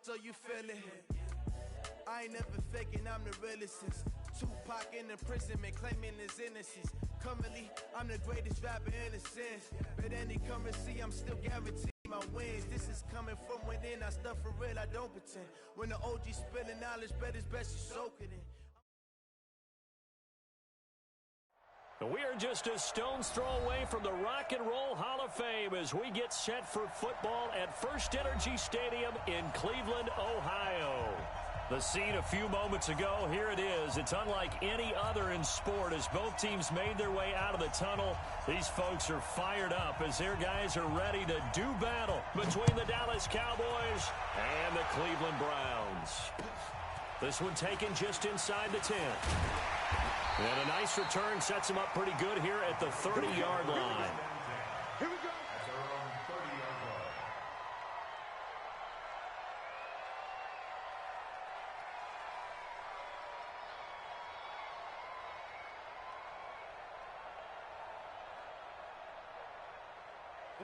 so you feel it. I ain't never faking, I'm the realest since Tupac in imprisonment, claiming his innocence. Currently, I'm the greatest rapper in a sense. But any currency, I'm still guaranteed my wins. This is coming from within, I stuff for real, I don't pretend. When the OG spilling knowledge, bet it's best you soak it in. We are just a stone's throw away from the Rock and Roll Hall of Fame as we get set for football at First Energy Stadium in Cleveland, Ohio. The scene a few moments ago, here it is. It's unlike any other in sport as both teams made their way out of the tunnel. These folks are fired up as their guys are ready to do battle between the Dallas Cowboys and the Cleveland Browns. This one taken just inside the 10. And a nice return sets him up pretty good here at the 30-yard line. Here we go. That's our own 30-yard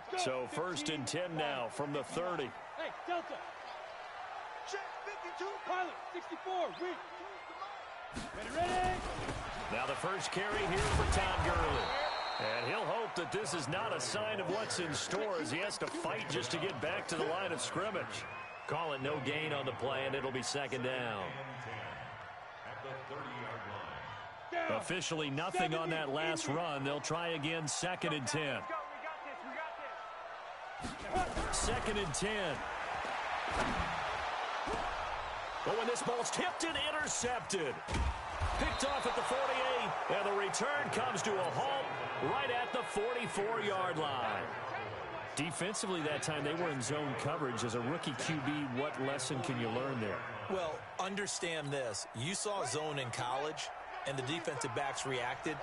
line. So first and 10 now from the 30. Hey, Delta. Check 52. Pilot, 64. Read. Ready. Now the first carry here for Todd Gurley. And he'll hope that this is not a sign of what's in store as he has to fight just to get back to the line of scrimmage. Call it no gain on the play, and it'll be second down. At the 30-yard line. Officially nothing on that last run. They'll try again, second and 10. Second and 10. But when this ball's tipped and intercepted. Picked off at the 48, and the return comes to a halt right at the 44-yard line. Defensively that time, they were in zone coverage. As a rookie QB, what lesson can you learn there? Well, understand this. You saw zone in college, and the defensive backs reacted,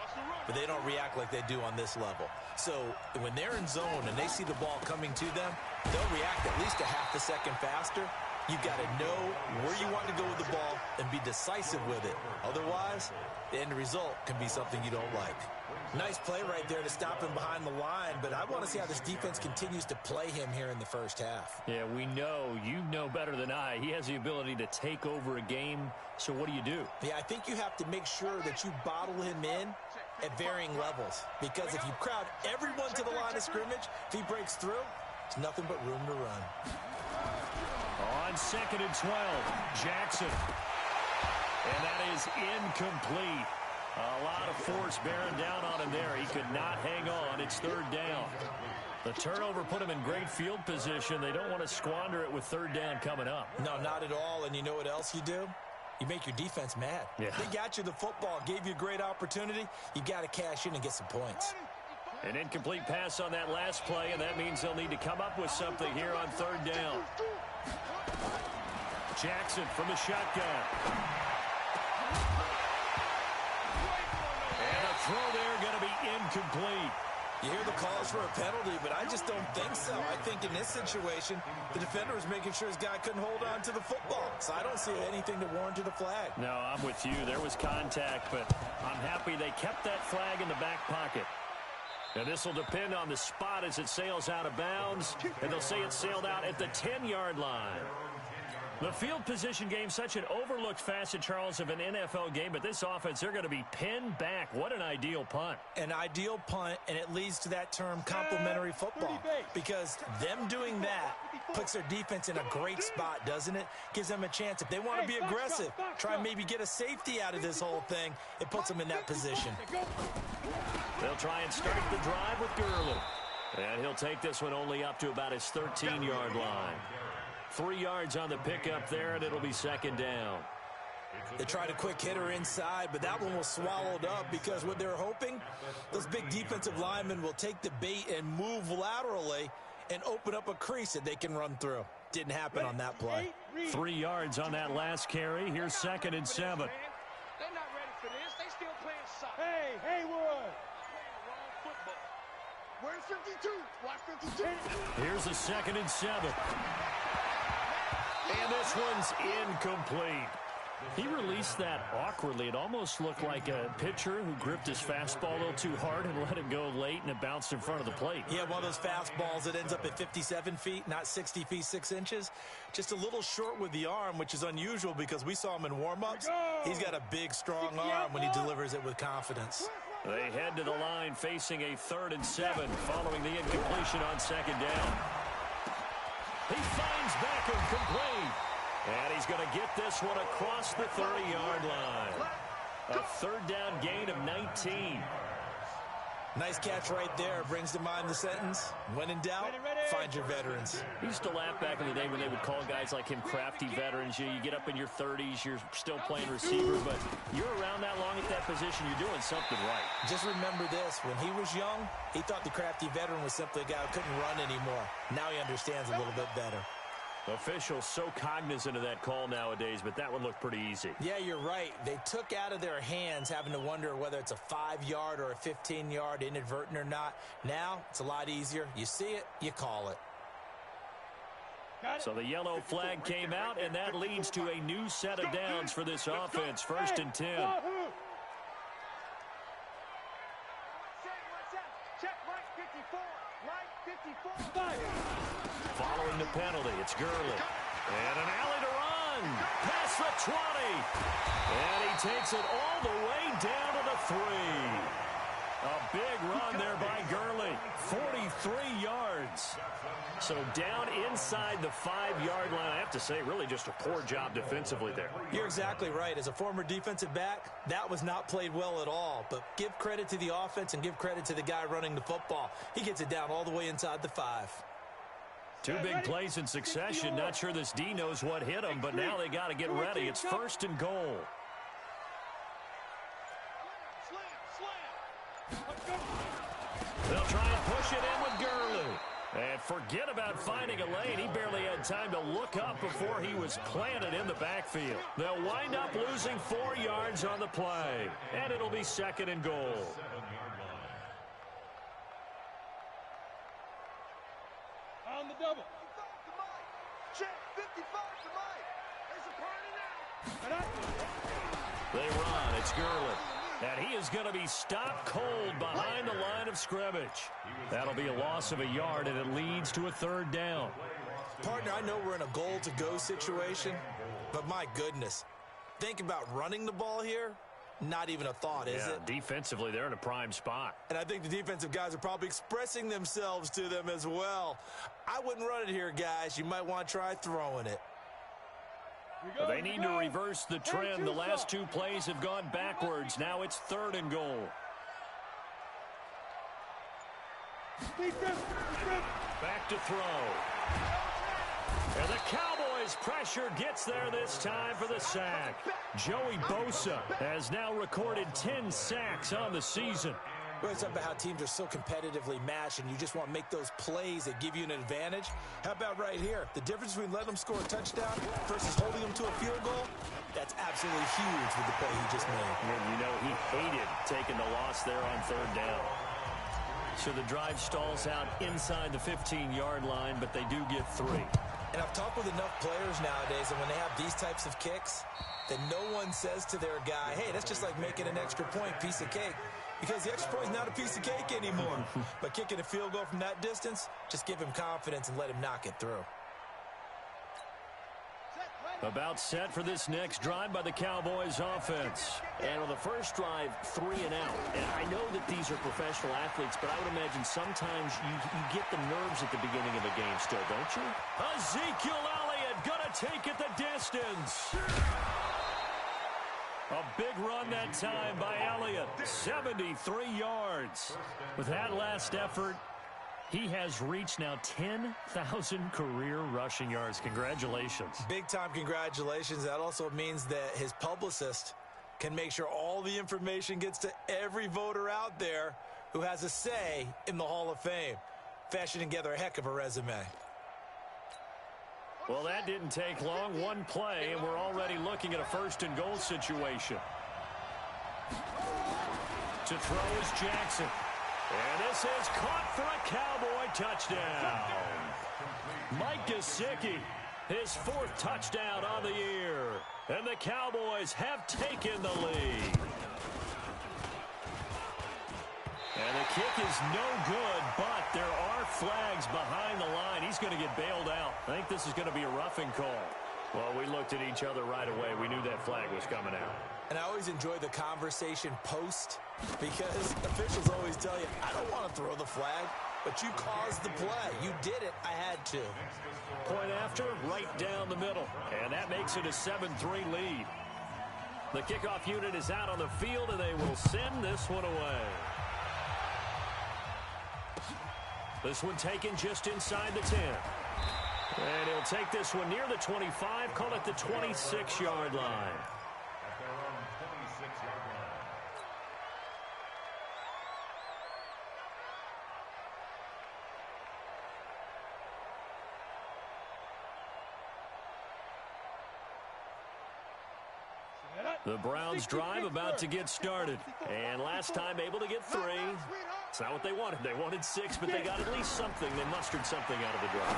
but they don't react like they do on this level. So when they're in zone and they see the ball coming to them, they'll react at least a half a second faster. You've got to know where you want to go with the ball and be decisive with it. Otherwise, the end result can be something you don't like. Nice play right there to stop him behind the line, but I want to see how this defense continues to play him here in the first half. Yeah, we know. You know better than I. He has the ability to take over a game, so what do you do? Yeah, I think you have to make sure that you bottle him in at varying levels, because if you crowd everyone to the line of scrimmage, if he breaks through, it's nothing but room to run. On second and 12, Jackson. And that is incomplete. A lot of force bearing down on him there. He could not hang on. It's third down. The turnover put him in great field position. They don't want to squander it with third down coming up. No, not at all. And you know what else you do? You make your defense mad. Yeah. They got you the football, gave you a great opportunity. You got to cash in and get some points. An incomplete pass on that last play, and that means they'll need to come up with something here on third down. Jackson from the shotgun. And a throw there going to be incomplete. You hear the calls for a penalty, but I just don't think so. I think in this situation, the defender was making sure his guy couldn't hold on to the football. So I don't see anything to warrant a flag. No, I'm with you. There was contact, but I'm happy they kept that flag in the back pocket. And this will depend on the spot as it sails out of bounds. And they'll say it sailed out at the 10-yard line. The field position game, such an overlooked facet, Charles, of an NFL game. But this offense, they're going to be pinned back. What an ideal punt. An ideal punt, and it leads to that term complementary football. Because them doing that puts their defense in a great spot, doesn't it? Gives them a chance. If they want to be aggressive, try and maybe get a safety out of this whole thing, it puts them in that position. They'll try and start the drive with Gurley. And he'll take this one only up to about his 13-yard line. 3 yards on the pickup there, and it'll be second down. They tried a quick hitter inside, but that one was swallowed up because what they're hoping, those big defensive linemen will take the bait and move laterally and open up a crease that they can run through. Didn't happen on that play. 3 yards on that last carry. Here's second and 7. They're not ready for this. They still playing soccer. Hey, Haywood. Where's 52? Watch 52. Here's a second and 7. And this one's incomplete. He released that awkwardly. It almost looked like a pitcher who gripped his fastball a little too hard and let it go late, and it bounced in front of the plate. Yeah, one of those fastballs that ends up at 57 feet, not 60 feet 6 inches. Just a little short with the arm, which is unusual because we saw him in warm-ups. He's got a big, strong arm when he delivers it with confidence. They head to the line facing a 3rd and 7 following the incompletion on 2nd down. He finds Beckham complete. And he's going to get this one across the 30-yard line. A 3rd down gain of 19. Nice catch right there. Brings to mind the sentence, when in doubt, find your veterans. We used to laugh back in the day when they would call guys like him crafty veterans. You get up in your 30s, you're still playing receiver, but you're around that long at that position, you're doing something right. Just remember this. When he was young, he thought the crafty veteran was simply a guy who couldn't run anymore. Now he understands a little bit better. Officials so cognizant of that call nowadays, but that one looked pretty easy. Yeah, you're right. They took out of their hands having to wonder whether it's a 5-yard or a 15-yard inadvertent or not. Now, it's a lot easier. You see it, you call it. So the yellow flag came out, and that leads to a new set of downs for this offense. 1st and 10. Check right 54. Right 54. Following the penalty, it's Gurley. And an alley to run. Past the 20. And he takes it all the way down to the 3. A big run there by Gurley. 43 yards. So down inside the 5-yard line. I have to say, really just a poor job defensively there. You're exactly right. As a former defensive back, that was not played well at all. But give credit to the offense and give credit to the guy running the football. He gets it down all the way inside the 5. 2 big plays in succession. Not sure this D knows what hit him, but now they got to get ready. It's 1st and goal. They'll try and push it in with Gurley. And forget about finding a lane. He barely had time to look up before he was planted in the backfield. They'll wind up losing 4 yards on the play. And it'll be 2nd and goal. On the double. Check 55 to Mike. There's a party now. They run. It's Gurley. And he is going to be stopped cold behind the line of scrimmage. That'll be a loss of a yard, and it leads to a 3rd down. Partner, I know we're in a goal-to-go situation, but my goodness. Think about running the ball here. Not even a thought, is it? Defensively, they're in a prime spot. And I think the defensive guys are probably expressing themselves to them as well. I wouldn't run it here, guys. You might want to try throwing it. They need to reverse the trend. The last 2 plays have gone backwards. Now it's 3rd and goal. Back to throw. And the Cowboys' pressure gets there this time for the sack. Joey Bosa has now recorded 10 sacks on the season. Well, it's about how teams are so competitively matched, and you just want to make those plays that give you an advantage. How about right here? The difference between letting them score a touchdown versus holding them to a field goal, that's absolutely huge with the play he just made. And you know he hated taking the loss there on 3rd down. So the drive stalls out inside the 15-yard line, but they do get 3. And I've talked with enough players nowadays, and when they have these types of kicks, that no one says to their guy, hey, that's just like making an extra point, piece of cake. Because the extra point is not a piece of cake anymore. But kicking a field goal from that distance, just give him confidence and let him knock it through. About set for this next drive by the Cowboys offense. And on the first drive, 3 and out. And I know that these are professional athletes, but I would imagine sometimes you get the nerves at the beginning of a game still, don't you? Ezekiel Elliott gonna take it the distance. A big run that time by Elliott. 73 yards. With that last effort, he has reached now 10,000 career rushing yards. Congratulations. Big-time congratulations. That also means that his publicist can make sure all the information gets to every voter out there who has a say in the Hall of Fame. Fashioning together a heck of a resume. Well, that didn't take long. 1 play, and we're already looking at a 1st and goal situation. To throw is Jackson. And this is caught for a Cowboy touchdown. Mike Gesicki His 4th touchdown on the year. And the Cowboys have taken the lead. And the kick is no good, but there are flags behind the line. He's going to get bailed out. I think this is going to be a roughing call. Well, we looked at each other right away. We knew that flag was coming out. And I always enjoy the conversation post because officials always tell you, I don't want to throw the flag, but you caused the play. You did it. I had to. Point after, right down the middle. And that makes it a 7-3 lead. The kickoff unit is out on the field, and they will send this one away. This one taken just inside the 10. And he'll take this one near the 25, call it the 26-yard line. At their own 26-yard line. The Browns drive about to get started. And last time able to get 3. It's not what they wanted. They wanted 6, but they got at least something. They mustered something out of the drive.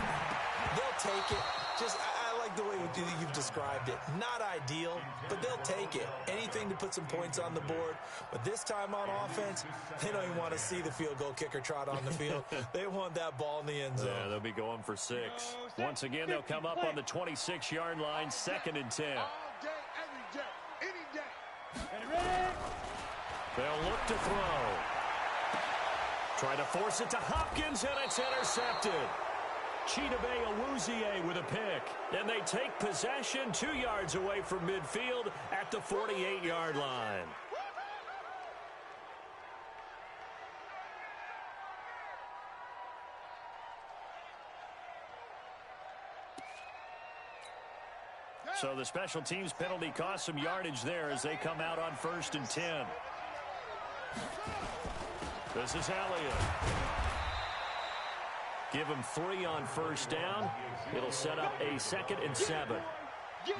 They'll take it. I like the way you've described it. Not ideal, but they'll take it. Anything to put some points on the board. But this time on offense, they don't even want to see the field goal kicker trot on the field. They want that ball in the end zone. Yeah, they'll be going for 6. Once again, they'll come up on the 26-yard line, 2nd and 10. All day, every day, any day. They'll look to throw. Try to force it to Hopkins, and it's intercepted. Chidobe Awuzie with a pick. And they take possession 2 yards away from midfield at the 48-yard line. So the special teams penalty cost some yardage there as they come out on 1st and 10. This is Elliott. Give him 3 on 1st down. It'll set up a 2nd and 7.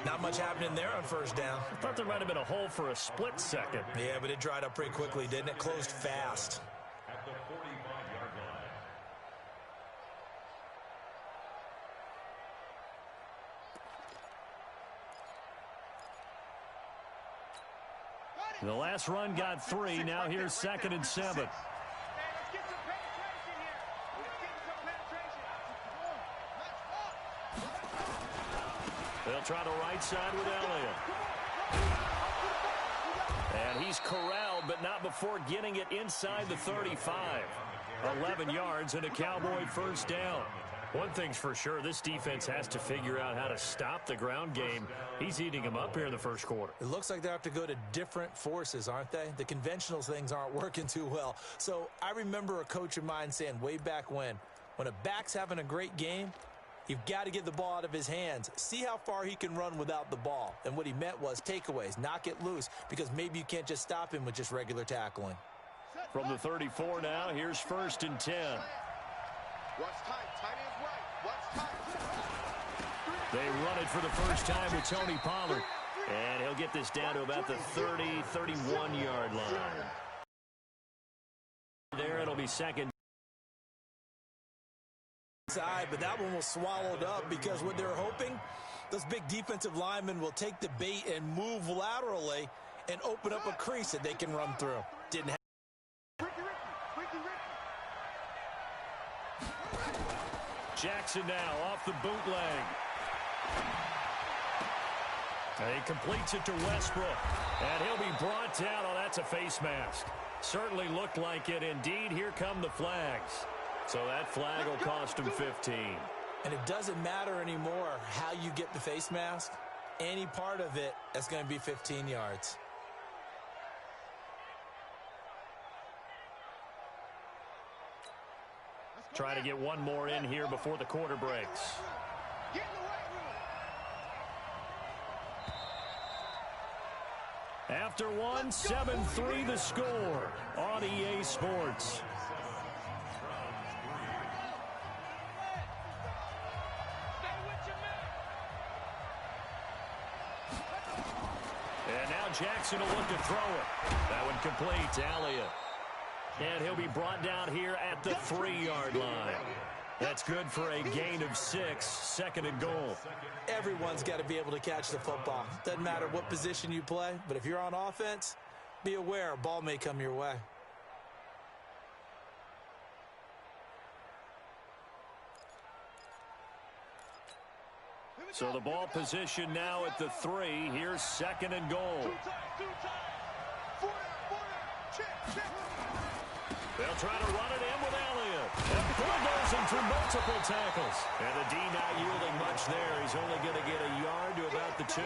Not much happening there on 1st down. I thought there might have been a hole for a split second. Yeah, but it dried up pretty quickly, didn't it? Closed fast. At the 45-yard line. The last run got 3. Now here's 2nd and 7. They'll try the right side with Elliott. And he's corralled, but not before getting it inside the 35. 11 yards and a Cowboy 1st down. One thing's for sure, this defense has to figure out how to stop the ground game. He's eating them up here in the 1st quarter. It looks like they have to go to different forces, aren't they? The conventional things aren't working too well. So I remember a coach of mine saying way back when a back's having a great game, you've got to get the ball out of his hands. See how far he can run without the ball. And what he meant was takeaways, knock it loose, because maybe you can't just stop him with just regular tackling. From the 34 now, here's 1st and 10. Watch time. Tight end's right. Watch time. They run it for the first time with Tony Pollard. And he'll get this down to about the 30, 31-yard line. There it'll be 2nd. But that one was swallowed up because what they're hoping, those big defensive linemen will take the bait and move laterally and open up a crease that they can run through. Didn't happen. Jackson now off the bootleg. And he completes it to Westbrook. And he'll be brought down. Oh, that's a face mask. Certainly looked like it. Indeed, here come the flags. So that flag will cost him 15. And it doesn't matter anymore how you get the face mask. Any part of it, that's going to be 15 yards. Try to get one more in here before the quarter breaks. After one, 7-3 the score on EA Sports. And now Jackson will look to throw it. That one complete to Elliott. And he'll be brought down here at the 3-yard line. That's good for a gain of 6, second and goal. Everyone's got to be able to catch the football. Doesn't matter what position you play, but if you're on offense, be aware a ball may come your way. So the ball position now at the 3. Here's second and goal. They'll try to run it in with Elliott. And bulldozing through multiple tackles. And the D not yielding much there. He's only going to get a yard to about the 2.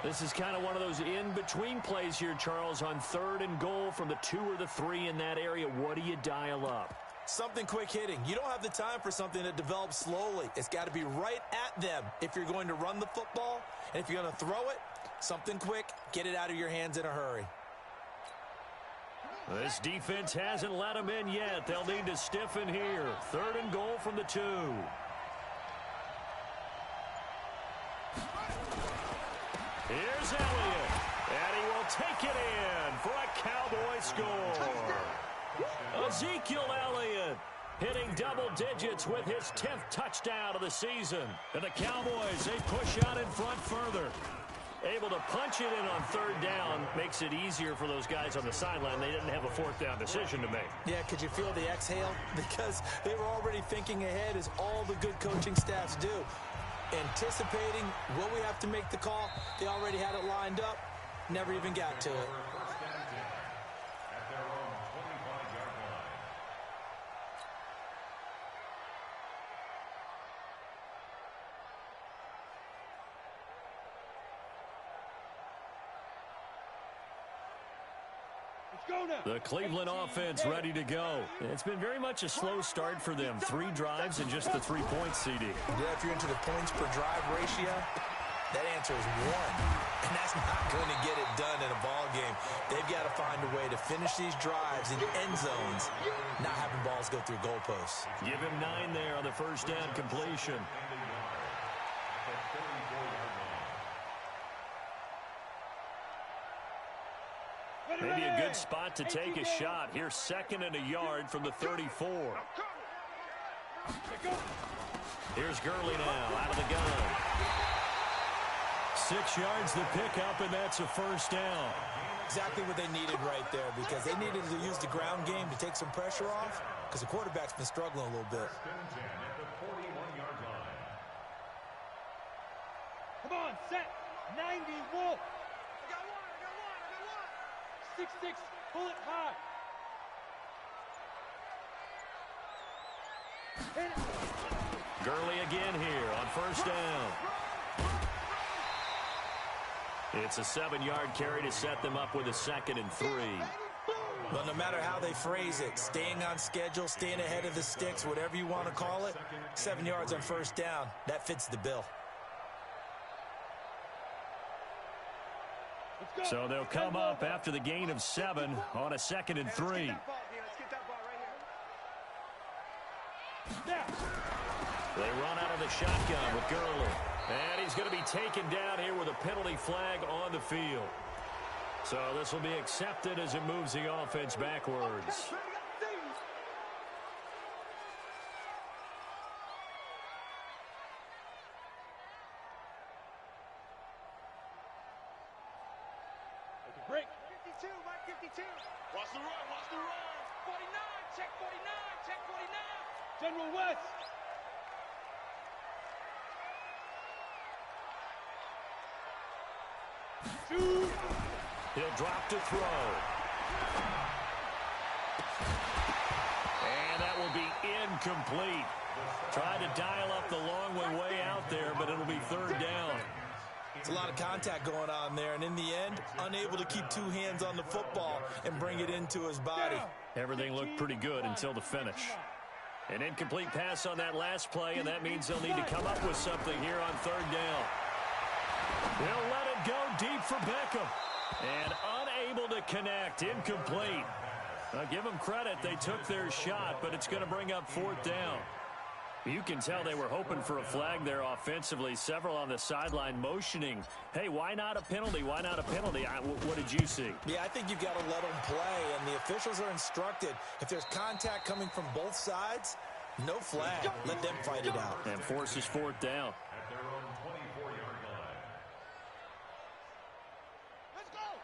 This is kind of one of those in-between plays here, Charles, on third and goal from the 2 or the 3 in that area. What do you dial up? Something quick hitting. You don't have the time for something that develops slowly. It's got to be right at them if you're going to run the football. And if you're going to throw it, something quick, get it out of your hands in a hurry. This defense hasn't let them in yet. They'll need to stiffen here. Third and goal from the 2. Here's Elliott. And he will take it in for a Cowboy score. Ezekiel Elliott hitting double digits with his 10th touchdown of the season. And the Cowboys, they push out in front further. Able to punch it in on third down makes it easier for those guys on the sideline. They didn't have a fourth down decision to make. Yeah, could you feel the exhale? Because they were already thinking ahead, as all the good coaching staffs do. Anticipating, will we have to make the call? They already had it lined up. Never even got to it. The Cleveland offense ready to go. It's been very much a slow start for them. 3 drives and just the 3 points, CD. Yeah, if you're into the points per drive ratio, that answer is 1. And that's not going to get it done in a ball game. They've got to find a way to finish these drives in end zones, not having balls go through goalposts. Give him 9 there on the first down completion. Maybe a good spot to take a shot. Here's second and a yard from the 34. Here's Gurley now out of the gun. 6 yards the pickup, and that's a first down. Exactly what they needed right there, because they needed to use the ground game to take some pressure off, because the quarterback's been struggling a little bit. Come on, set. 90, Wolf. 6-6, pull it high. Gurley again here on first down. It's a 7-yard carry to set them up with a 2nd and 3. But no matter how they phrase it, staying on schedule, staying ahead of the sticks, whatever you want to call it, 7 yards on first down, that fits the bill. So they'll come up after the gain of 7 on a 2nd and 3. They run out of the shotgun with Gurley. And he's going to be taken down here with a penalty flag on the field. So this will be accepted as it moves the offense backwards. Break. 52, Mike 52. Watch the run, watch the run. 49, check 49, check 49. General West. Shoot. He'll drop to throw. And that will be incomplete. Tried to dial up the long way out there, but it'll be third down. It's a lot of contact going on there, and in the end, unable to keep 2 hands on the football and bring it into his body. Everything looked pretty good until the finish. An incomplete pass on that last play, and that means they'll need to come up with something here on third down. They'll let it go deep for Beckham. And unable to connect, incomplete. Give them credit, they took their shot, but it's going to bring up fourth down. You can tell they were hoping for a flag there offensively. Several on the sideline motioning, hey, why not a penalty? Why not a penalty? What did you see? Yeah, I think you've got to let them play, and the officials are instructed, if there's contact coming from both sides, No flag. Let them fight it out. And forces fourth down. At their own 24-yard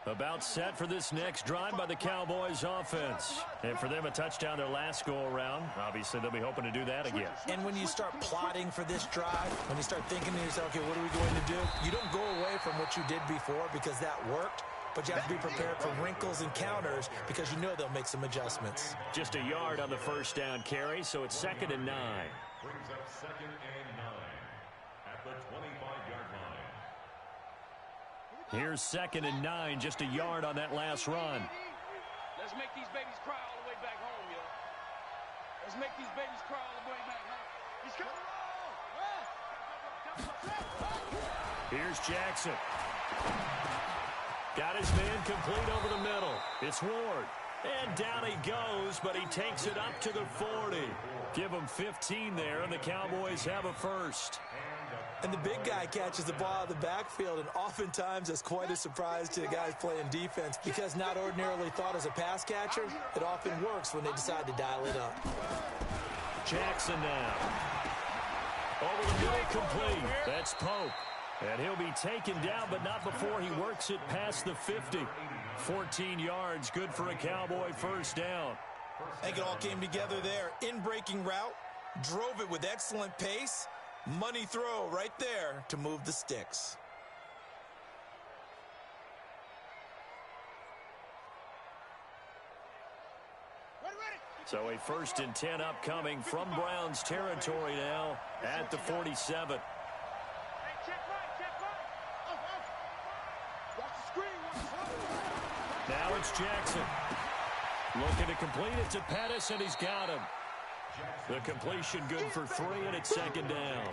line. About set for this next drive by the Cowboys offense. And for them, a touchdown their last go-around. Obviously, they'll be hoping to do that again. And when you start plotting for this drive, when you start thinking to yourself, okay, what are we going to do? You don't go away from what you did before because that worked, but you have to be prepared for wrinkles and counters because you know they'll make some adjustments. Just a yard on the first down carry, so it's 2nd and 9. Brings up 2nd and 9 at the 25-yard line. Here's 2nd and 9, just a yard on that last run. Let's make these babies cry all the way back home, yo. Let's make these babies cry all the way back home. He's coming. Here's Jackson. Got his man complete over the middle. It's Ward. And down he goes, but he takes it up to the 40. Give him 15 there, and the Cowboys have a first. And the big guy catches the ball out of the backfield, and oftentimes that's quite a surprise to the guys playing defense because not ordinarily thought as a pass catcher, it often works when they decide to dial it up. Jackson now. Over the middle, complete. That's Pope. And he'll be taken down, but not before he works it past the 50. 14 yards, good for a Cowboy first down. I think it all came together there. In-breaking route, drove it with excellent pace. Money throw right there to move the sticks. So a 1st and 10 upcoming from Browns territory now at the 47. Now it's Jackson. Looking to complete it to Pettis, and he's got him. The completion good for 3, and it's 2nd down.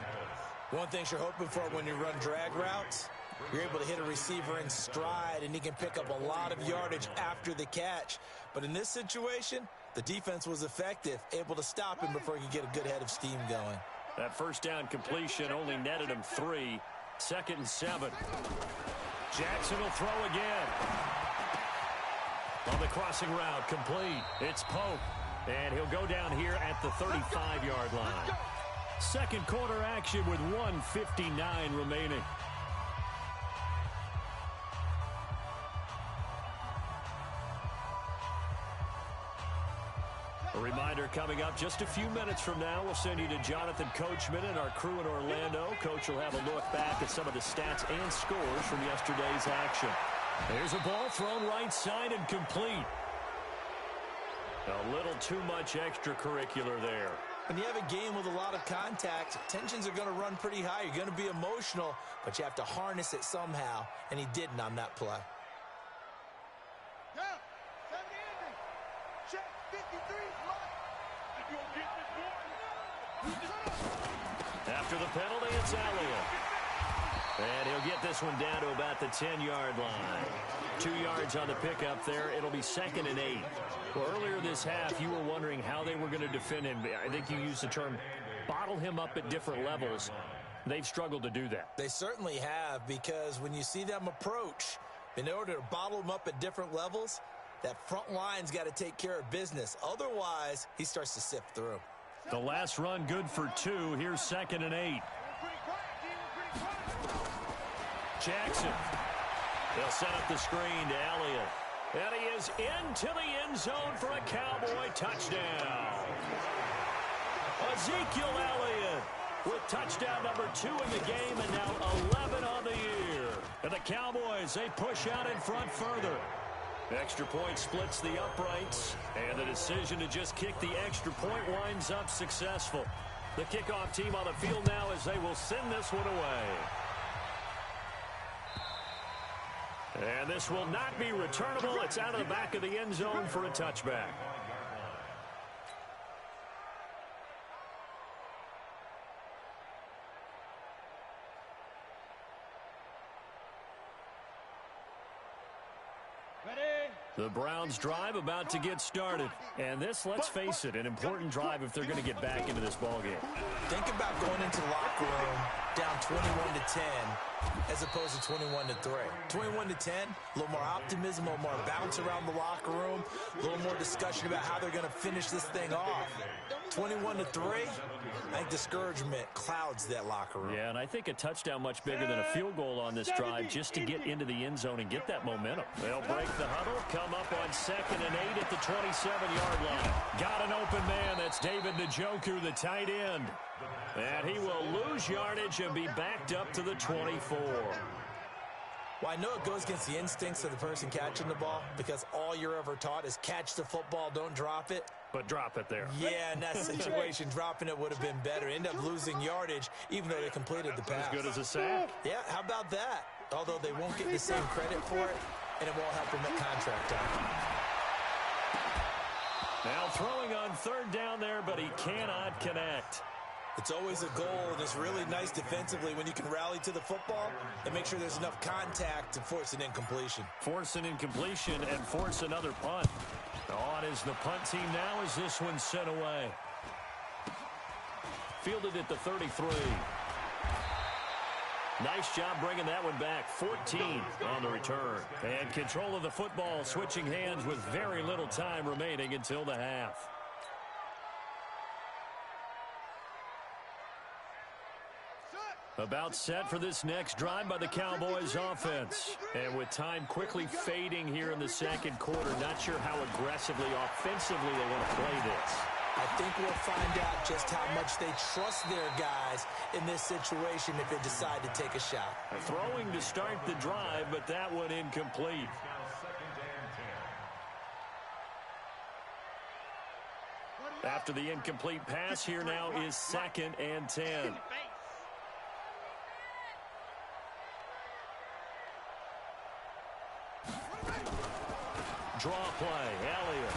One thing you're hoping for when you run drag routes, you're able to hit a receiver in stride, and he can pick up a lot of yardage after the catch. But in this situation, the defense was effective, able to stop him before he could get a good head of steam going. That first down completion only netted him 3. 2nd and 7. Jackson will throw again. On the crossing route, complete. It's Pope. And he'll go down here at the 35-yard line. Second quarter action with 1:59 remaining. A reminder coming up just a few minutes from now. We'll send you to Jonathan Coachman and our crew in Orlando. Coach will have a look back at some of the stats and scores from yesterday's action. There's a ball thrown right side and complete. A little too much extracurricular there. When you have a game with a lot of contact, tensions are going to run pretty high. You're going to be emotional, but you have to harness it somehow, and he didn't on that play. Check 53. After the penalty, it's Elliott. And he'll get this one down to about the 10-yard line. 2 yards on the pickup there. It'll be 2nd and 8. Well, earlier this half, you were wondering how they were going to defend him. I think you used the term bottle him up at different levels. They've struggled to do that. They certainly have, because when you see them approach, in order to bottle him up at different levels, that front line's got to take care of business. Otherwise, he starts to sift through. The last run good for 2. Here's 2nd and 8. Jackson. They'll set up the screen to Elliott. And he is into the end zone for a Cowboy touchdown. Ezekiel Elliott with touchdown number 2 in the game, and now 11 on the year. And the Cowboys, they push out in front further. Extra point splits the uprights, and the decision to just kick the extra point winds up successful. The kickoff team on the field now as they will send this one away. And this will not be returnable. It's out of the back of the end zone for a touchback. The Browns drive about to get started. And this, let's face it, an important drive if they're going to get back into this ballgame. Think about going into the locker room down 21-10 as opposed to 21-3. 21-10, a little more optimism, a little more bounce around the locker room, a little more discussion about how they're going to finish this thing off. 21-3, I think discouragement clouds that locker room. Yeah, and I think a touchdown much bigger than a field goal on this drive just to get into the end zone and get that momentum. They'll break the huddle, come up on 2nd and 8 at the 27-yard line. Got an open man. That's David Njoku, the tight end. And he will lose yardage and be backed up to the 24. Well, I know it goes against the instincts of the person catching the ball because all you're ever taught is catch the football, don't drop it. But drop it there. Yeah, in that situation, dropping it would have been better. End up losing yardage, even though they completed the pass. As good as a sack. Yeah, how about that? Although they won't get the same credit for it, and it won't help them at contract time. Now throwing on 3rd down there, but he cannot connect. It's always a goal, and it's really nice defensively when you can rally to the football and make sure there's enough contact to force an incompletion. Force an incompletion and force another punt. On is the punt team now as this one's sent away. Fielded at the 33. Nice job bringing that one back. 14 on the return. And control of the football switching hands with very little time remaining until the half. About set for this next drive by the Cowboys offense. And with time quickly fading here in the 2nd quarter, not sure how aggressively, offensively they want to play this. I think we'll find out just how much they trust their guys in this situation if they decide to take a shot. Throwing to start the drive, but that one incomplete. After the incomplete pass, here now is 2nd and 10. Draw play, Elliott.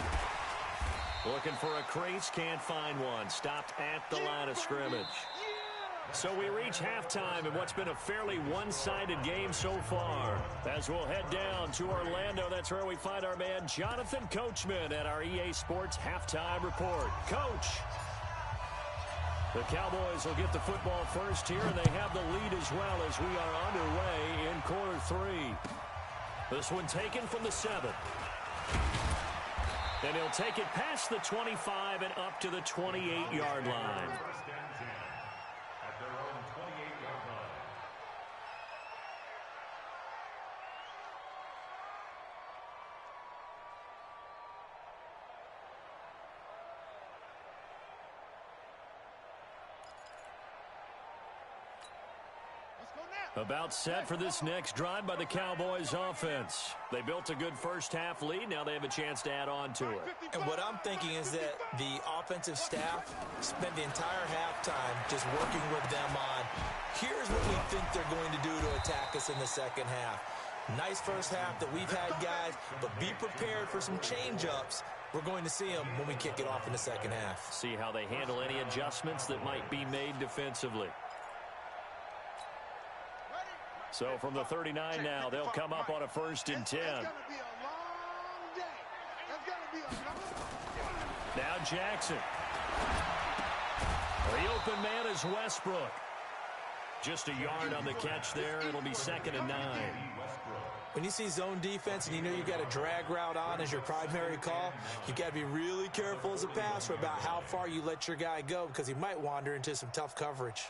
Looking for a crease, can't find one. Stopped at the line of scrimmage. So we reach halftime in what's been a fairly one-sided game so far. As we'll head down to Orlando, that's where we find our man Jonathan Coachman at our EA Sports Halftime Report. Coach. The Cowboys will get the football first here, and they have the lead as well as we are underway in quarter 3. This one taken from the 7. And he'll take it past the 25 and up to the 28-yard line. About set for this next drive by the Cowboys offense. They built a good first-half lead. Now they have a chance to add on to it. And what I'm thinking is that the offensive staff spent the entire halftime just working with them on, here's what we think they're going to do to attack us in the 2nd half. Nice first half that we've had, guys, but be prepared for some change-ups. We're going to see them when we kick it off in the 2nd half. See how they handle any adjustments that might be made defensively. So from the 39 now, they'll come up on a 1st and 10. Now Jackson. The open man is Westbrook. Just a yard on the catch there. It'll be 2nd and 9. When you see zone defense and you know you got a drag route on as your primary call, you got to be really careful as a passer about how far you let your guy go because he might wander into some tough coverage.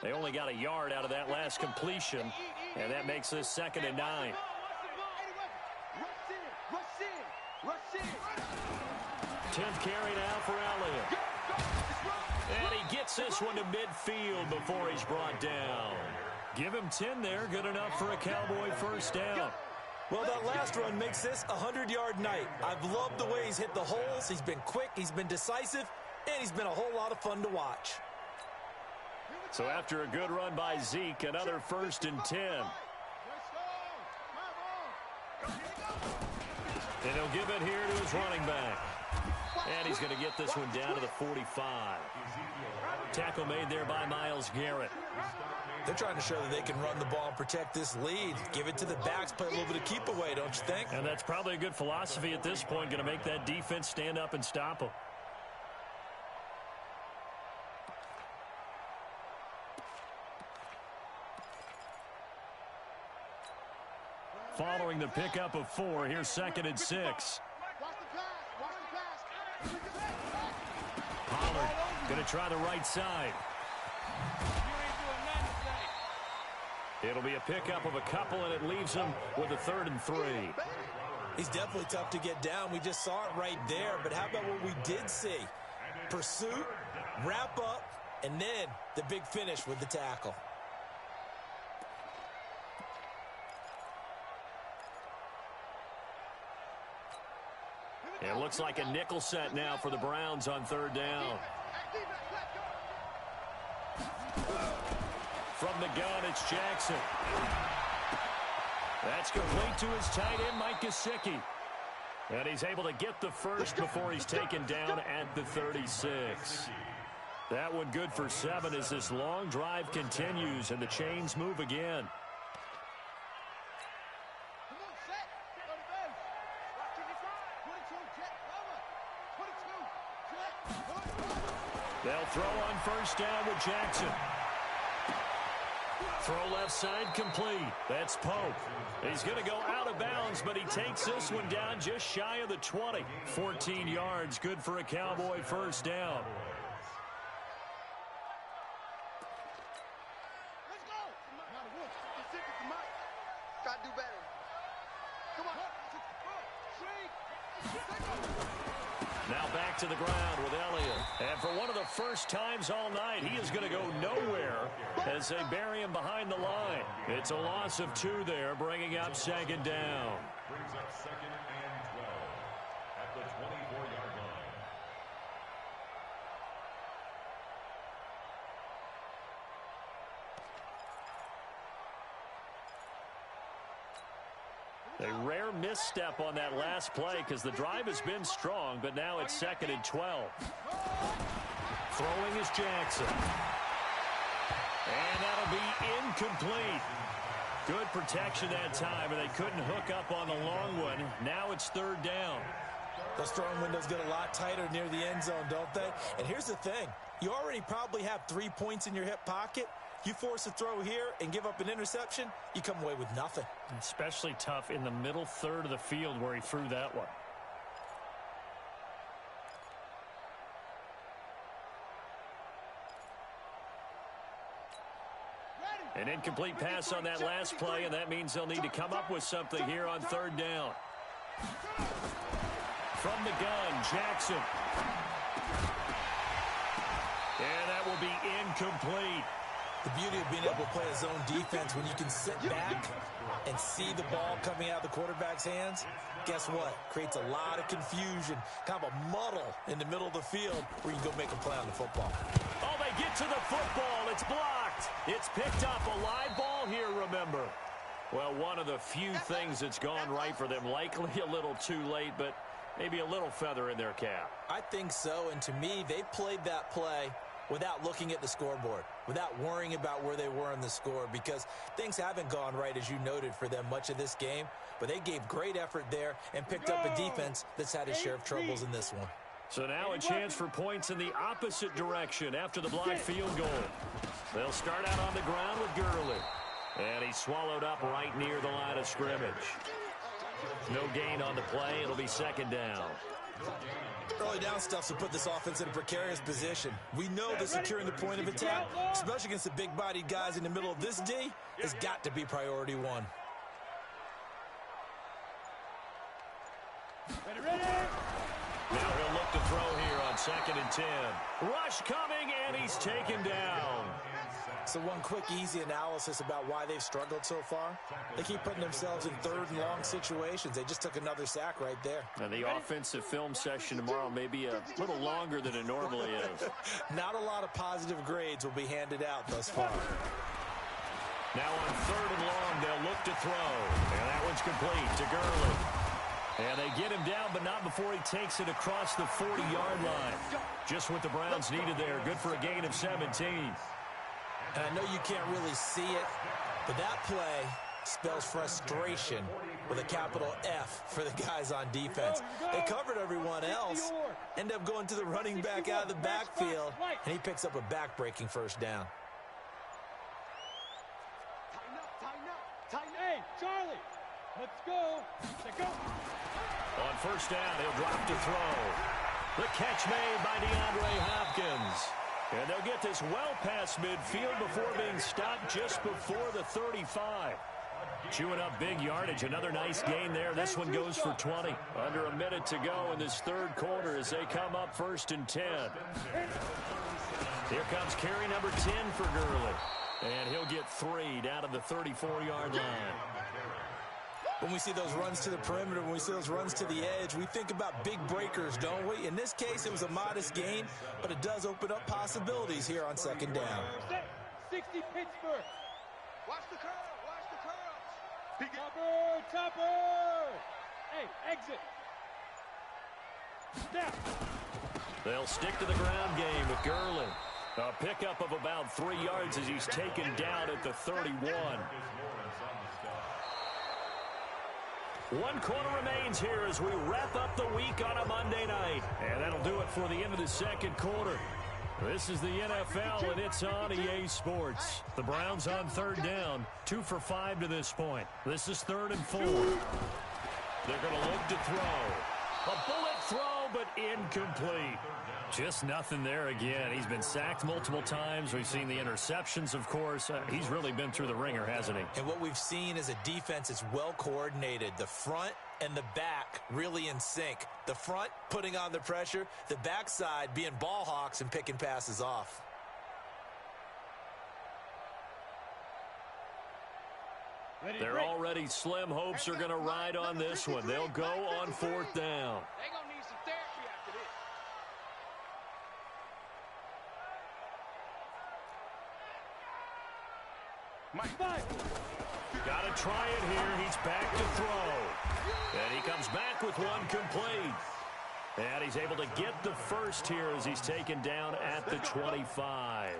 They only got a yard out of that last completion, and that makes this 2nd and 9. 10th carry now for Elliott. And he gets this one to midfield before he's brought down. Give him 10 there, good enough for a Cowboy first down. Well, that last run makes this a 100-yard night. I've loved the way he's hit the holes. He's been quick, he's been decisive, and he's been a whole lot of fun to watch. So after a good run by Zeke, another 1st and 10. And he'll give it here to his running back. And he's going to get this one down to the 45. Tackle made there by Myles Garrett. They're trying to show that they can run the ball and protect this lead. Give it to the backs, play a little bit of keep away, don't you think? And that's probably a good philosophy at this point, going to make that defense stand up and stop them. following the pickup of 4. Here's 2nd and 6. Pollard going to try the right side. It'll be a pickup of a couple, and it leaves him with a 3rd and 3. He's definitely tough to get down. We just saw it right there. But how about what we did see? Pursuit, wrap up, and then the big finish with the tackle. It looks like a nickel set now for the Browns on 3rd down. From the gun, it's Jackson. That's complete to his tight end, Mike Gesicki. And he's able to get the first before he's taken down at the 36. That one good for 7 as this long drive continues and the chains move again. They'll throw on 1st down with Jackson. Throw left side complete. That's Pope. He's going to go out of bounds, but he takes this one down just shy of the 20. 14 yards, good for a Cowboy 1st down. Let's go. Got to do better. Come on. Now back to the ground with Elliott. And for one of the first times all night, he is going to go nowhere as they bury him behind the line. It's a loss of 2 there, bringing up 2nd down. Brings up 2nd and 12 at the 24-yard line. A rare misstep on that last play because the drive has been strong, but now it's 2nd and 12. Throwing is Jackson. And that'll be incomplete. Good protection that time, and they couldn't hook up on the long one. Now it's 3rd down. Those throwing windows get a lot tighter near the end zone, don't they? And here's the thing. You already probably have 3 points in your hip pocket. You force a throw here and give up an interception, you come away with nothing. Especially tough in the middle 3rd of the field where he threw that one. An incomplete pass on that last play, and that means they'll need to come up with something here on 3rd down. From the gun, Jackson. And that will be incomplete. The beauty of being able to play a zone defense when you can sit back and see the ball coming out of the quarterback's hands, guess what? Creates a lot of confusion, kind of a muddle in the middle of the field where you can go make a play on the football. Oh, they get to the football. It's blocked. It's picked up. A live ball here, remember. Well, one of the few things that's gone right for them. Likely a little too late, but maybe a little feather in their cap. I think so, and to me, they played that play without looking at the scoreboard, without worrying about where they were in the score, because things haven't gone right, as you noted, for them much of this game. But they gave great effort there and picked up a defense that's had its share of troubles in this one. So now a chance for points in the opposite direction after the blocked field goal. They'll start out on the ground with Gurley. And he's swallowed up right near the line of scrimmage. No gain on the play. It'll be 2nd down. Early down stuff to put this offense in a precarious position. We know that securing the point of attack, especially against the big-bodied guys in the middle of this D, has got to be priority 1. Ready. Now he'll look to throw here on 2nd and 10. Rush coming, and he's taken down. So one quick, easy analysis about why they've struggled so far. They keep putting themselves in 3rd and long situations. They just took another sack right there. And the offensive film session tomorrow may be a little longer than it normally is. Not a lot of positive grades will be handed out thus far. Now on 3rd and long, they'll look to throw. And that one's complete to Gurley. And they get him down, but not before he takes it across the 40-yard line. Just what the Browns needed there. Good for a gain of 17. And I know you can't really see it, but that play spells frustration with a capital F for the guys on defense. They covered everyone else, end up going to the running back out of the backfield, and he picks up a back-breaking 1st down. Hey, Charlie, Let's go. Let's go. On first down, he'll drop to throw. The catch made by DeAndre Hopkins. And they'll get this well past midfield before being stopped just before the 35. Chewing up big yardage. Another nice gain there. This one goes for 20. Under a minute to go in this third quarter as they come up 1st and 10. Here comes carry number 10 for Gurley. And he'll get 3 down to the 34-yard line. When we see those runs to the perimeter, when we see those runs to the edge, we think about big breakers, don't we? In this case, it was a modest gain, but it does open up possibilities here on 2nd down. 60 Pittsburgh. Watch the curl. Watch the curls. Topper. Topper. Hey, exit. Snap. They'll stick to the ground game with Gurley. A pickup of about 3 yards as he's taken down at the 31. 1 quarter remains here as we wrap up the week on a Monday night. And that'll do it for the end of the second quarter. This is the NFL, and it's on EA Sports. The Browns on 3rd down, 2 for 5 to this point. This is 3rd and 4. They're going to look to throw. A bullet throw, but incomplete. Just nothing there again. He's been sacked multiple times. We've seen the interceptions, of course. He's really been through the ringer, hasn't he? And what we've seen is a defense that's well coordinated. The front and the back really in sync. The front putting on the pressure, the backside being ball hawks and picking passes off. They're already slim hopes are going to ride on this one. They'll go on 4th down. They're going to need some therapy after this. Got to try it here. He's back to throw. And he comes back with one complete. And he's able to get the first here as he's taken down at the 25.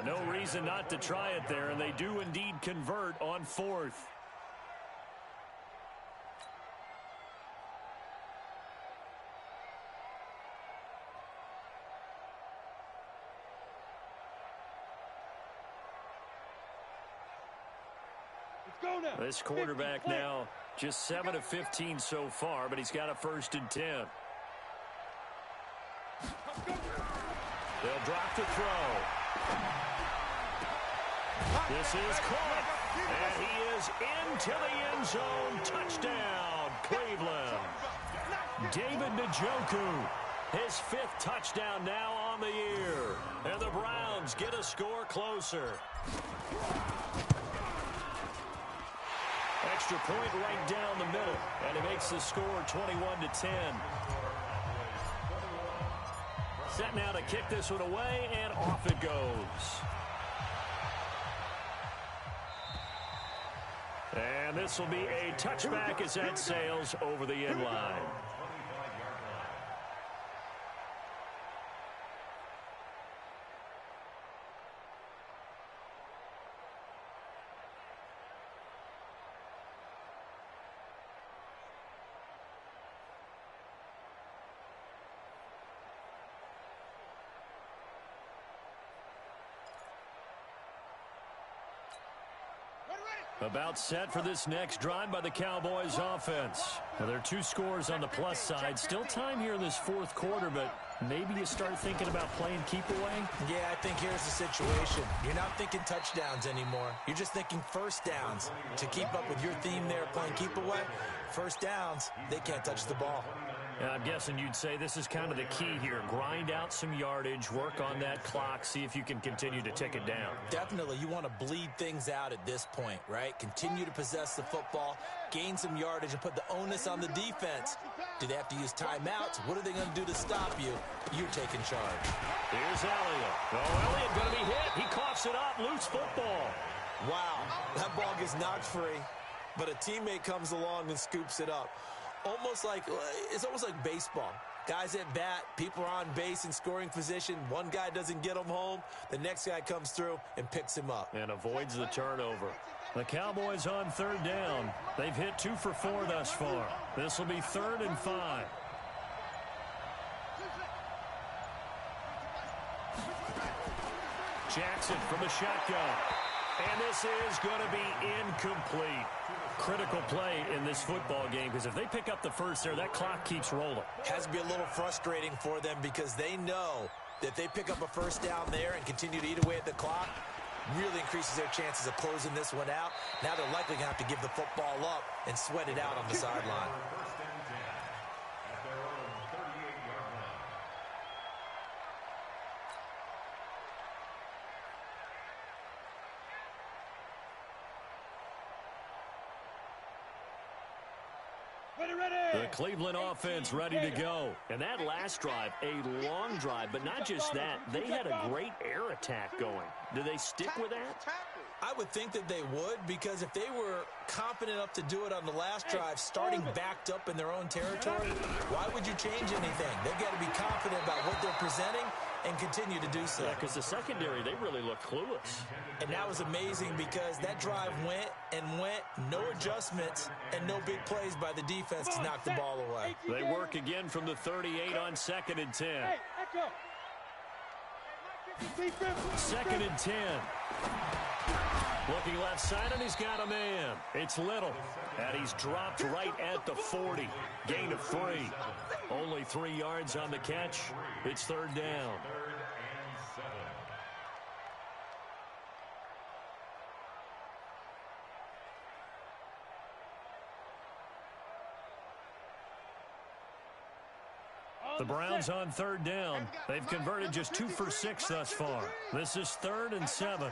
No reason not to try it there, and they do indeed convert on 4th. This quarterback now just 7 of 15 so far, but he's got a 1st and 10. They'll drop to throw. This is caught, and he is into the end zone. Touchdown, Cleveland. David Njoku, his 5th touchdown now on the year. And the Browns get a score closer. Extra point right down the middle, and it makes the score 21-10. Set now to kick this one away, and off it goes. And this will be a touchback as that sails over the end line. About set for this next drive by the Cowboys offense. Well, there are 2 scores on the plus side. Still time here in this 4th quarter, but maybe you start thinking about playing keep away? Yeah, I think here's the situation. You're not thinking touchdowns anymore. You're just thinking 1st downs. To keep up with your theme there, playing keep away, 1st downs, they can't touch the ball. I'm guessing you'd say this is kind of the key here. Grind out some yardage, work on that clock, see if you can continue to tick it down. Definitely, you want to bleed things out at this point, right? Continue to possess the football, gain some yardage, and put the onus on the defense. Do they have to use timeouts? What are they going to do to stop you? You're taking charge. Here's Elliott. Oh, Elliott going to be hit. He coughs it up. Loose football. Wow, that ball gets knocked free, but a teammate comes along and scoops it up. It's almost like baseball. Guys at bat, people are on base in scoring position. One guy doesn't get him home. The next guy comes through and picks him up. And avoids the turnover. The Cowboys on 3rd down. They've hit 2 for 4 thus far. This will be 3rd and 5. Jackson from the shotgun. And this is going to be incomplete. Critical play in this football game, because if they pick up the first there, that clock keeps rolling. Has to be a little frustrating for them because they know that they pick up a first down there and continue to eat away at the clock, really increases their chances of closing this one out. Now they're likely going to have to give the football up and sweat it out on the sideline. The Cleveland offense ready to go. And that last drive, a long drive, but not just that. They had a great air attack going. Do they stick with that? I would think that they would, because if they were confident enough to do it on the last drive, starting backed up in their own territory, why would you change anything? They've got to be confident about what they're presenting and continue to do so. Yeah, because the secondary, they really look clueless. And that was amazing because that drive went and went, no adjustments, and no big plays by the defense to knock the ball away. They work again from the 38 on 2nd and 10. Second and 10. Looking left side, and he's got a man. It's Little, and he's dropped right at the 40. Gain of 3. Only 3 yards on the catch. It's 3rd down. The Browns on 3rd down. They've converted just 2 for 6 thus far. This is 3rd and 7.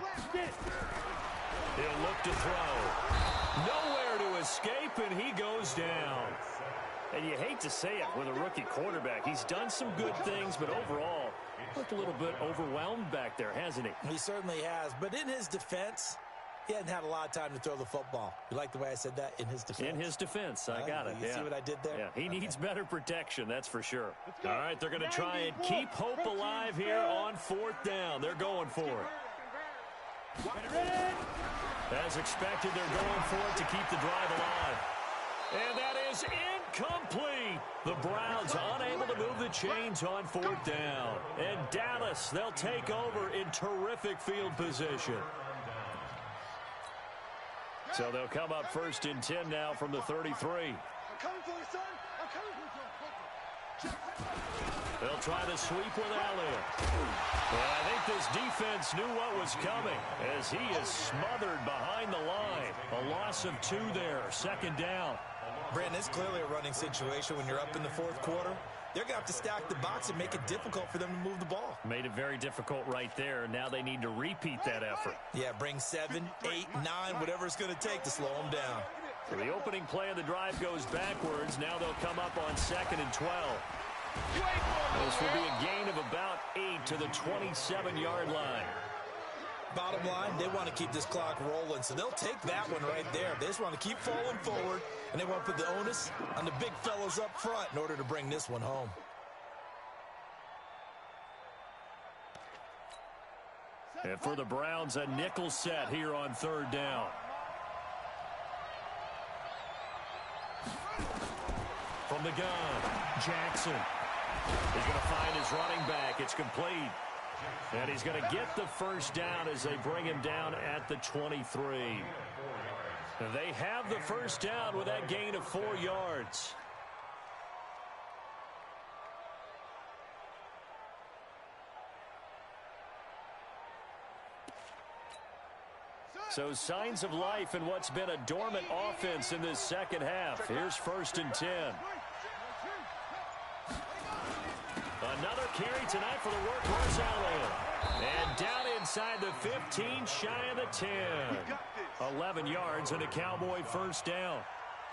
He'll look to throw. Nowhere to escape, and he goes down. And you hate to say it with a rookie quarterback. He's done some good things, but overall, looked a little bit overwhelmed back there, hasn't he? He certainly has. But in his defense, he hasn't had a lot of time to throw the football. You like the way I said that? In his defense. In his defense. I got it. You see what I did there? Yeah, he needs better protection, that's for sure. All right, they're going to try and keep hope alive here on 4th down. They're going for it. As expected, they're going for it to keep the drive alive. And that is incomplete. The Browns unable to move the chains on 4th down. And Dallas, they'll take over in terrific field position. So they'll come up 1st and 10 now from the 33. I'm coming for you, son. I'm coming. They'll try to sweep with Elliott. Well, I think this defense knew what was coming as he is smothered behind the line. A loss of 2 there, 2nd down. Brandon, it's clearly a running situation when you're up in the 4th quarter. They're going to have to stack the box and make it difficult for them to move the ball. Made it very difficult right there. Now they need to repeat that effort. Yeah, bring 7, 8, 9, whatever it's going to take to slow them down. So the opening play of the drive goes backwards. Now they'll come up on 2nd and 12. This will be a gain of about 8 to the 27-yard line. Bottom line, they want to keep this clock rolling, so they'll take that one right there. They just want to keep falling forward, and they want to put the onus on the big fellows up front in order to bring this one home. And for the Browns, a nickel set here on 3rd down. From the gun, Jackson is going to find his running back. It's complete. And he's going to get the 1st down as they bring him down at the 23. They have the 1st down with that gain of 4 yards. So signs of life in what's been a dormant offense in this 2nd half. Here's 1st and 10. Another carry tonight for the workhorse Elliott. And down inside the 15, shy of the 10. 11 yards and a Cowboy 1st down.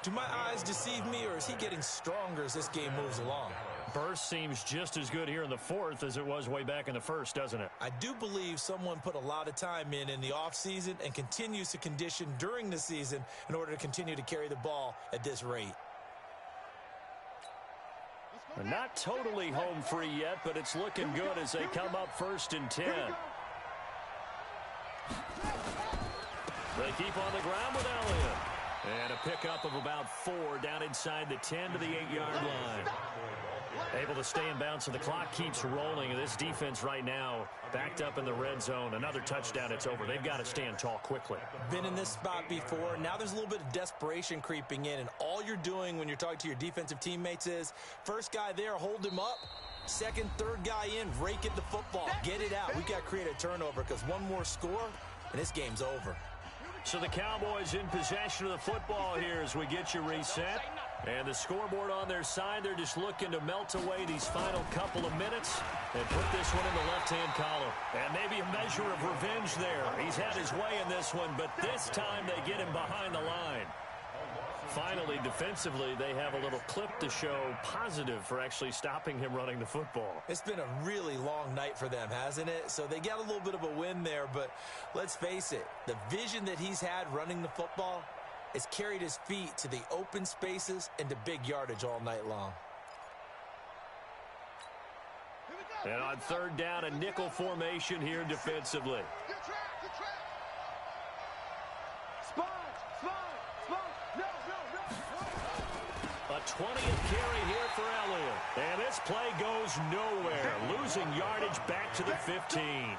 Do my eyes deceive me, or is he getting stronger as this game moves along? Burst seems just as good here in the 4th as it was way back in the 1st, doesn't it? I do believe someone put a lot of time in the offseason and continues to condition during the season in order to continue to carry the ball at this rate. They're not totally home free yet, but it's looking good as they come up 1st and 10. They keep on the ground with Elliott. And a pickup of about 4 down inside the 10 to the 8-yard line. Able to stay in bounds, so the clock keeps rolling. This defense right now backed up in the red zone. Another touchdown, it's over. They've got to stand tall quickly. Been in this spot before. Now there's a little bit of desperation creeping in, and all you're doing when you're talking to your defensive teammates is, first guy there, hold him up. Second, third guy in, rake at the football. Get it out. We've got to create a turnover because one more score, and this game's over. So the Cowboys in possession of the football here as we get you reset. And the scoreboard on their side, they're just looking to melt away these final couple of minutes and put this one in the left-hand column. And maybe a measure of revenge there. He's had his way in this one, but this time they get him behind the line. Finally, defensively, they have a little clip to show positive for actually stopping him running the football. It's been a really long night for them, hasn't it? So they got a little bit of a win there, but let's face it, the vision that he's had running the football has carried his feet to the open spaces and to big yardage all night long. And on third down, a nickel formation here defensively. A 20th carry here for Elliott. And this play goes nowhere. Losing yardage back to the 15.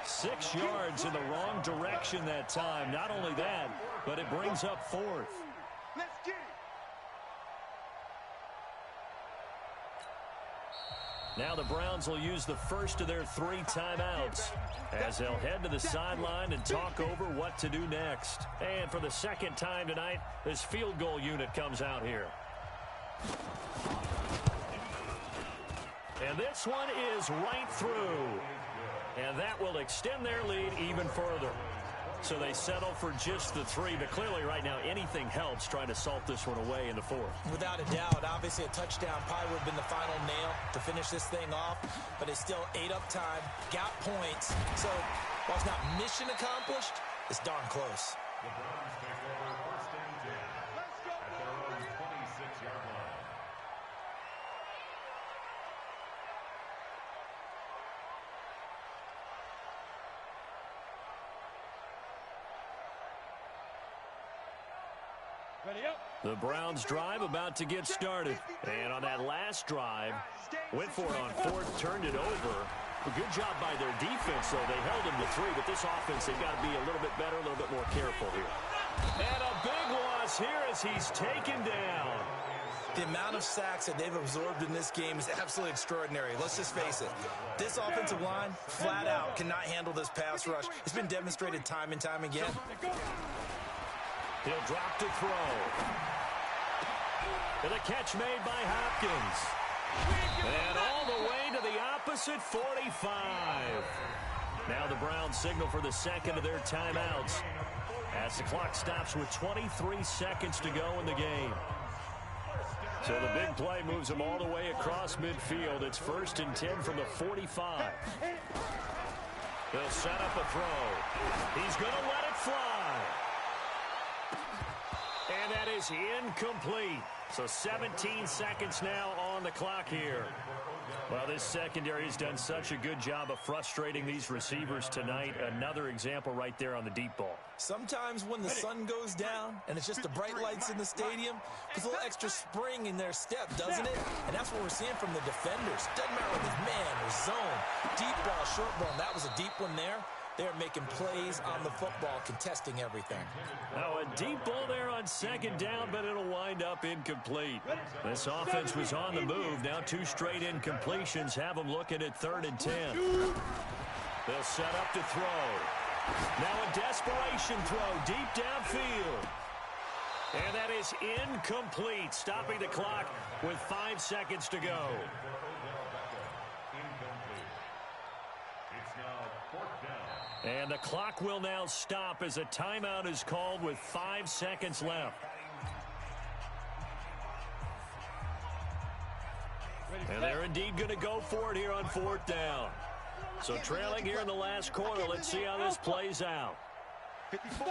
6 yards in the wrong direction that time. Not only that, but it brings up fourth. Let's get it. Now the Browns will use the first of their 3 timeouts as they'll head to the sideline and talk over what to do next. And for the second time tonight, this field goal unit comes out here. And this one is right through. And that will extend their lead even further. So they settle for just the 3, but clearly right now anything helps trying to salt this one away in the fourth. Without a doubt, obviously a touchdown probably would have been the final nail to finish this thing off, but it's still ate up time, got points. So while it's not mission accomplished, it's darn close. The Browns take over first and 10 at their own 26-yard line. Ready up. The Browns drive about to get started. And on that last drive, went for it on fourth, turned it over. A good job by their defense, though. They held him to 3, but this offense, they've got to be a little bit better, a little bit more careful here. And a big loss here as he's taken down. The amount of sacks that they've absorbed in this game is absolutely extraordinary. Let's just face it. This offensive line, flat out, cannot handle this pass rush. It's been demonstrated time and time again. He'll drop to throw. And a catch made by Hopkins. And all the way to the opposite 45. Now the Browns signal for the second of their timeouts as the clock stops with 23 seconds to go in the game. So the big play moves them all the way across midfield. It's first and 10 from the 45. They'll set up a throw. He's going to let it fly. And that is incomplete. So 17 seconds now on the clock here. Well, this secondary has done such a good job of frustrating these receivers tonight. Another example right there on the deep ball. Sometimes when the sun goes down and it's just the bright lights in the stadium, there's a little extra spring in their step, doesn't it? And that's what we're seeing from the defenders. Doesn't matter whether it's man or zone, deep ball, short ball. And that was a deep one there. They're making plays on the football, contesting everything. Now a deep ball there on second down, but it'll wind up incomplete. This offense was on the move. Now 2 straight incompletions have them looking at 3rd and 10. They'll set up to throw. Now a desperation throw deep downfield. And that is incomplete, stopping the clock with 5 seconds to go. And the clock will now stop as a timeout is called with 5 seconds left. And they're indeed going to go for it here on 4th down. So trailing here in the last quarter, let's see how this plays out. 55.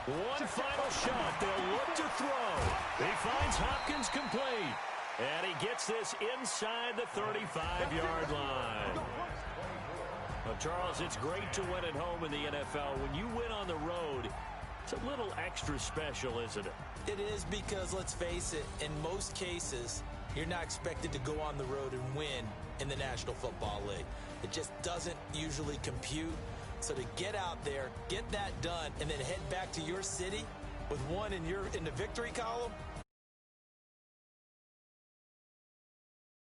One final shot. They'll look to throw. He finds Hopkins complete. And he gets this inside the 35-yard line. Well, Charles, it's great to win at home in the NFL. When you win on the road, it's a little extra special, isn't it? It is because, let's face it, in most cases, you're not expected to go on the road and win in the National Football League. It just doesn't usually compute. So to get out there, get that done, and then head back to your city with one in the victory column,